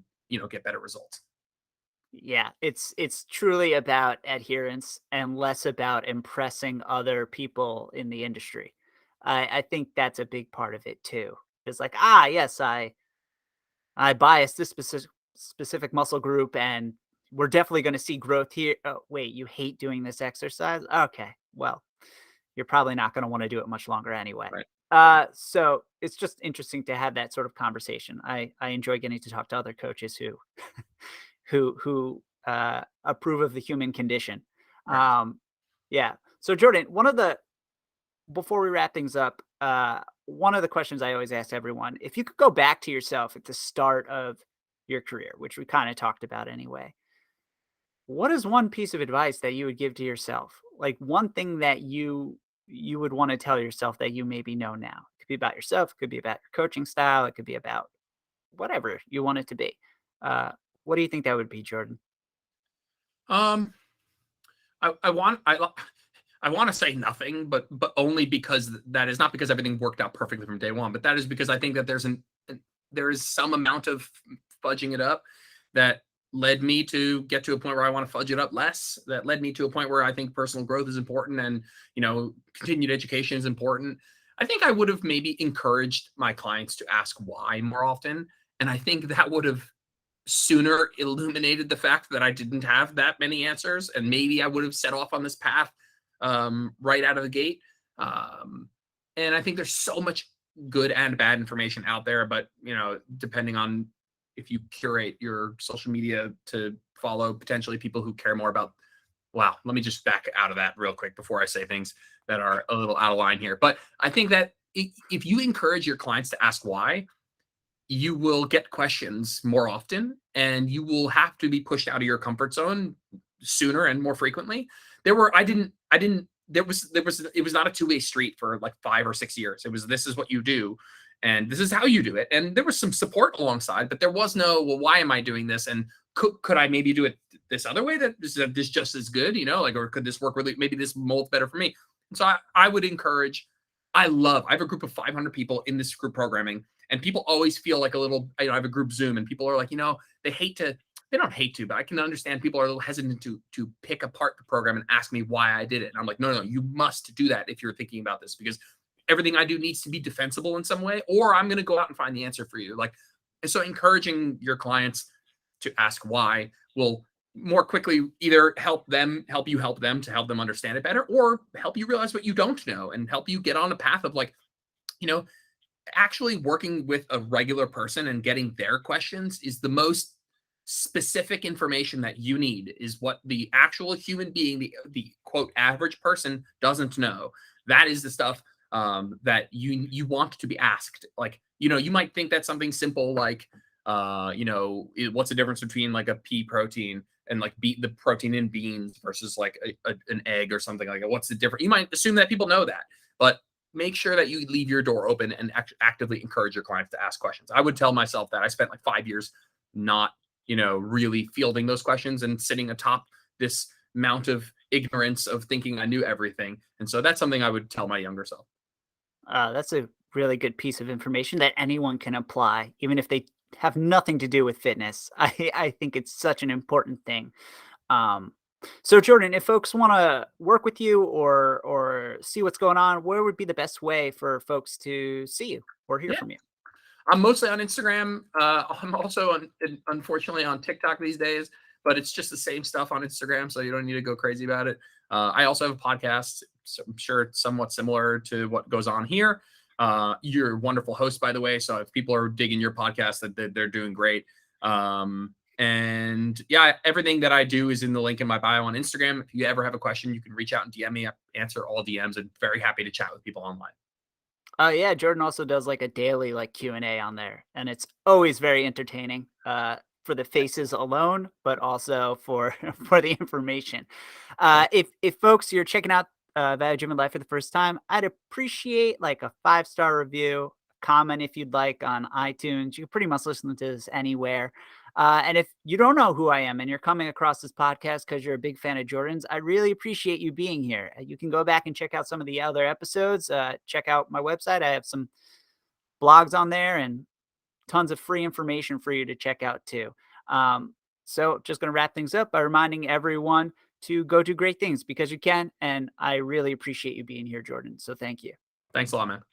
get better results. Yeah, it's truly about adherence and less about impressing other people in the industry. I think that's a big part of it too. It's like, yes, I bias this specific muscle group, and we're definitely going to see growth here. Oh, wait, you hate doing this exercise? Okay, well, you're probably not going to want to do it much longer anyway. Right. So it's just interesting to have that sort of conversation. I enjoy getting to talk to other coaches who approve of the human condition. Right. Yeah. So Jordan, before we wrap things up, one of the questions I always ask everyone: if you could go back to yourself at the start of your career, which we kind of talked about anyway, what is one piece of advice that you would give to yourself? Like one thing that you would want to tell yourself that you maybe know now. It could be about yourself, it could be about your coaching style, it could be about whatever you want it to be. Uh, what do you think that would be, Jordan? Um, I want I want to say nothing, but only because that is not because everything worked out perfectly from day one, but that is because I think that there is some amount of fudging it up that led me to get to a point where I want to fudge it up less. That led me to a point where I think personal growth is important, and continued education is important. I think I would have maybe encouraged my clients to ask why more often, and I think that would have sooner illuminated the fact that I didn't have that many answers, and maybe I would have set off on this path right out of the gate. And I think there's so much good and bad information out there, but depending on if you curate your social media to follow potentially people who care more about, wow, let me just back out of that real quick before I say things that are a little out of line here. But I think that if you encourage your clients to ask why, you will get questions more often, and you will have to be pushed out of your comfort zone sooner and more frequently. It was not a two-way street for like 5 or 6 years. It was, this is what you do and this is how you do it. And there was some support alongside, but there was no, well, why am I doing this? And could I maybe do it this other way that this just as good, or could this work really, maybe this molds better for me? And so I would encourage, I have a group of 500 people in this group programming, and people always feel like a little, I have a group Zoom, and people are like, they don't hate to, but I can understand people are a little hesitant to pick apart the program and ask me why I did it. And I'm like, no, you must do that if you're thinking about this, because everything I do needs to be defensible in some way, or I'm going to go out and find the answer for you. And so encouraging your clients to ask why will more quickly either help you help them to help them understand it better, or help you realize what you don't know and help you get on a path of actually working with a regular person and getting their questions is the most specific information that you need, is what the actual human being, the quote average person, doesn't know. That is the stuff that you want to be asked. You might think that's something simple like what's the difference between like a pea protein and like the protein in beans versus like an egg or something like that. What's the difference? You might assume that people know that, but make sure that you leave your door open and actively encourage your clients to ask questions. I would tell myself that I spent like 5 years not, really fielding those questions and sitting atop this mount of ignorance of thinking I knew everything. And so that's something I would tell my younger self. That's a really good piece of information that anyone can apply, even if they have nothing to do with fitness. I think it's such an important thing. Um, so Jordan, if folks want to work with you or see what's going on, where would be the best way for folks to see you or hear Yeah. from you? I'm mostly on Instagram. I'm also unfortunately on TikTok these days, but it's just the same stuff on Instagram, so you don't need to go crazy about it. I also have a podcast, so I'm sure it's somewhat similar to what goes on here. You're a wonderful host, by the way, so if people are digging your podcast, that they're doing great. And yeah, everything that I do is in the link in my bio on Instagram. If you ever have a question, you can reach out and DM me. I answer all DMs and very happy to chat with people online. Yeah, Jordan also does like a daily like Q&A on there, and it's always very entertaining. for the faces alone, but also for for the information. If folks you're checking out Value Driven Life for the first time, I'd appreciate like a 5-star review, comment if you'd like on iTunes. You can pretty much listen to this anywhere. And if you don't know who I am and you're coming across this podcast because you're a big fan of Jordan's, I really appreciate you being here. You can go back and check out some of the other episodes. Check out my website. I have some blogs on there and tons of free information for you to check out too. So just going to wrap things up by reminding everyone to go do great things because you can. And I really appreciate you being here, Jordan. So thank you. Thanks a lot, man.